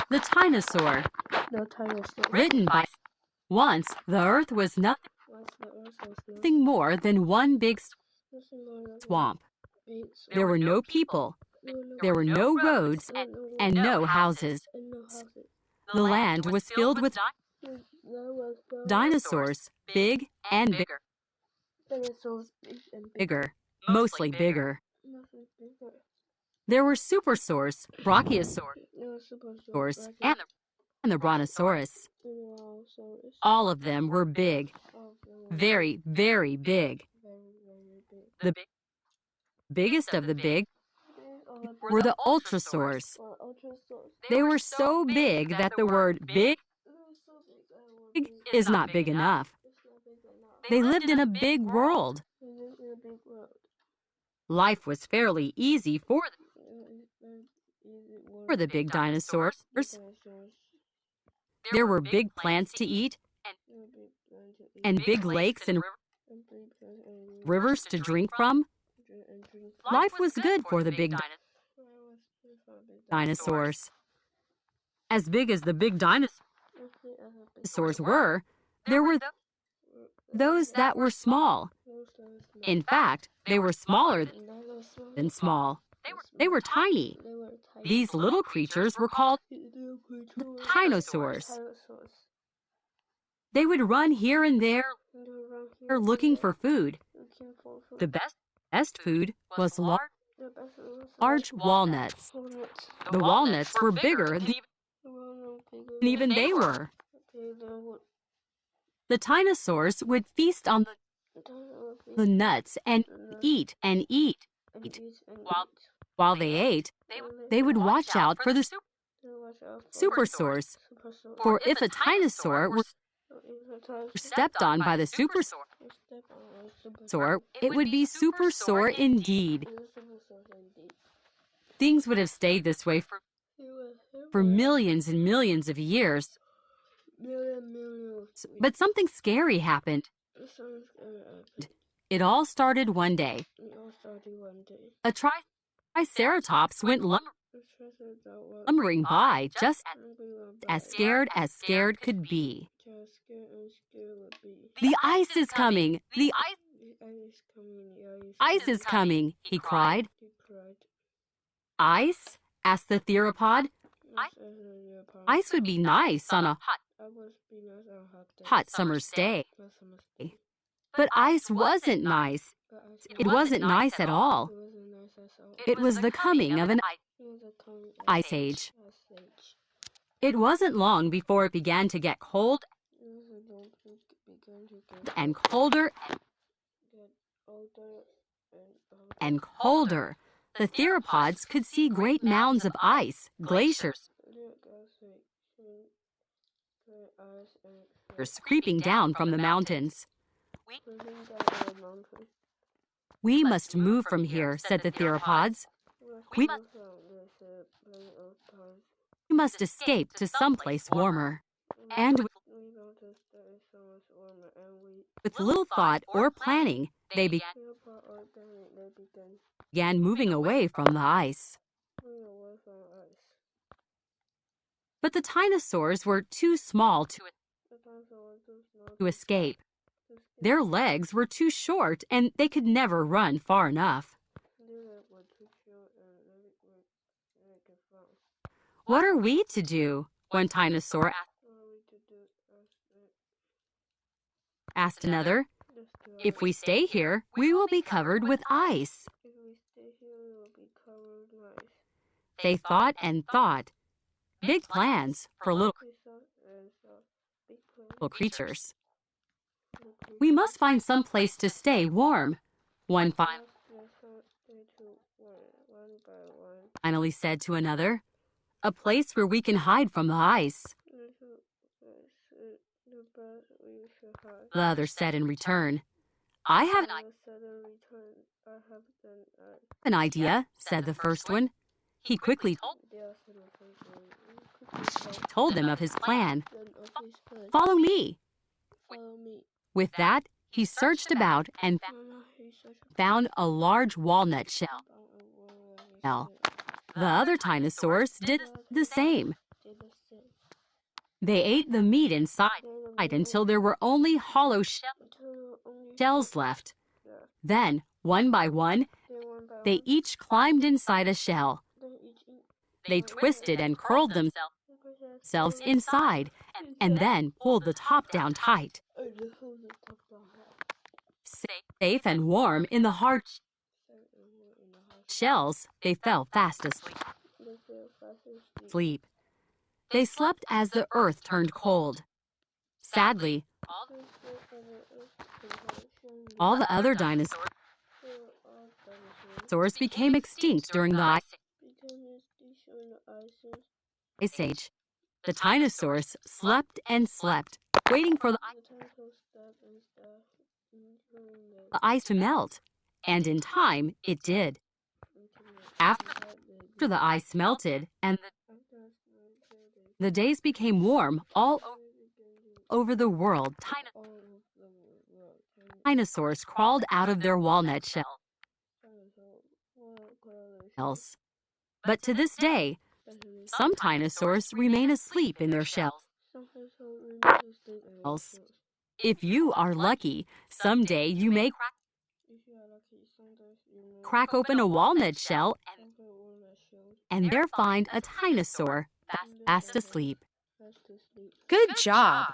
The Dinosaur, The dinosaur. written by Once the earth was nothing Once the earth was nothing more than one big more than swamp. big There were no people, there were no roads, and no houses. and no houses. The land was filled with There was no dinosaurs, big and dinosaurs, big and big. bigger, mostly bigger. Nothing bigger. There were supersaurs, brachiosaurs, There was super and the brontosaurus. All of them were big, very, very big. The biggest of the big were the ultrasaurs. They were so big that the word big is not big enough. They lived in a big world. Life was fairly easy for the big dinosaurs. There were big plants to eat and big lakes and rivers to drink from. Life was good for the big dinosaurs. As big as the big dinosaurs were, there were those that were small. In fact, they were smaller than small. They were tiny. These little creatures were called dinosaurs. They would run here and there looking for food. The best food was large walnuts. The walnuts were bigger than even they were. The dinosaurs would feast on the nuts and eat and eat. While they ate, they would watch out for the supersaurs. For if a dinosaur were stepped on by the supersaur, it would be super sore indeed. Things would have stayed this way for millions and millions of years. But something scary happened. It all started one day. A triceratops went lumbering by, just as scared could be. The ice is coming! The ice is coming! He cried. Ice? Asked the theropod. Ice would be nice on a hot summer's day. But ice wasn't nice. It wasn't nice at all. It was the coming of an ice age. It wasn't long before it began to get cold and colder and colder. The theropods could see great mounds of ice, glaciers, creeping down from the mountains. We must move from here, said the theropods. We must escape to someplace warmer. And with little thought or planning, they began moving away from the ice. But the dinosaurs were too small to escape. Their legs were too short, and they could never run far enough. What are we to do? One dinosaur asked another. If we stay here, we will be covered with ice. They thought and thought. Big plans for little creatures. We must find some place to stay warm, one finally said to another. A place where we can hide from the ice. The other said in return. I have an idea, said the first one. He quickly told them of his plan. Follow me. With that, he searched about and found a large walnut shell. The other dinosaurs did the same. They ate the meat inside until there were only hollow shells left. Then, one by one, they each climbed inside a shell. They twisted and curled themselves inside and then pulled the top down tight. Safe and warm in the hard shells, they fell fast asleep. They slept as the earth turned cold. Sadly, all the other dinosaurs became extinct during the Ice Age. The dinosaurs slept and slept, waiting for the ice to melt, and in time it did. After the ice melted and the days became warm all over the world, dinosaurs crawled out of their walnut shells. But to this day, some dinosaurs remain asleep in their shells. If you are lucky, someday you may crack open a walnut shell and there find a dinosaur fast asleep. Good job!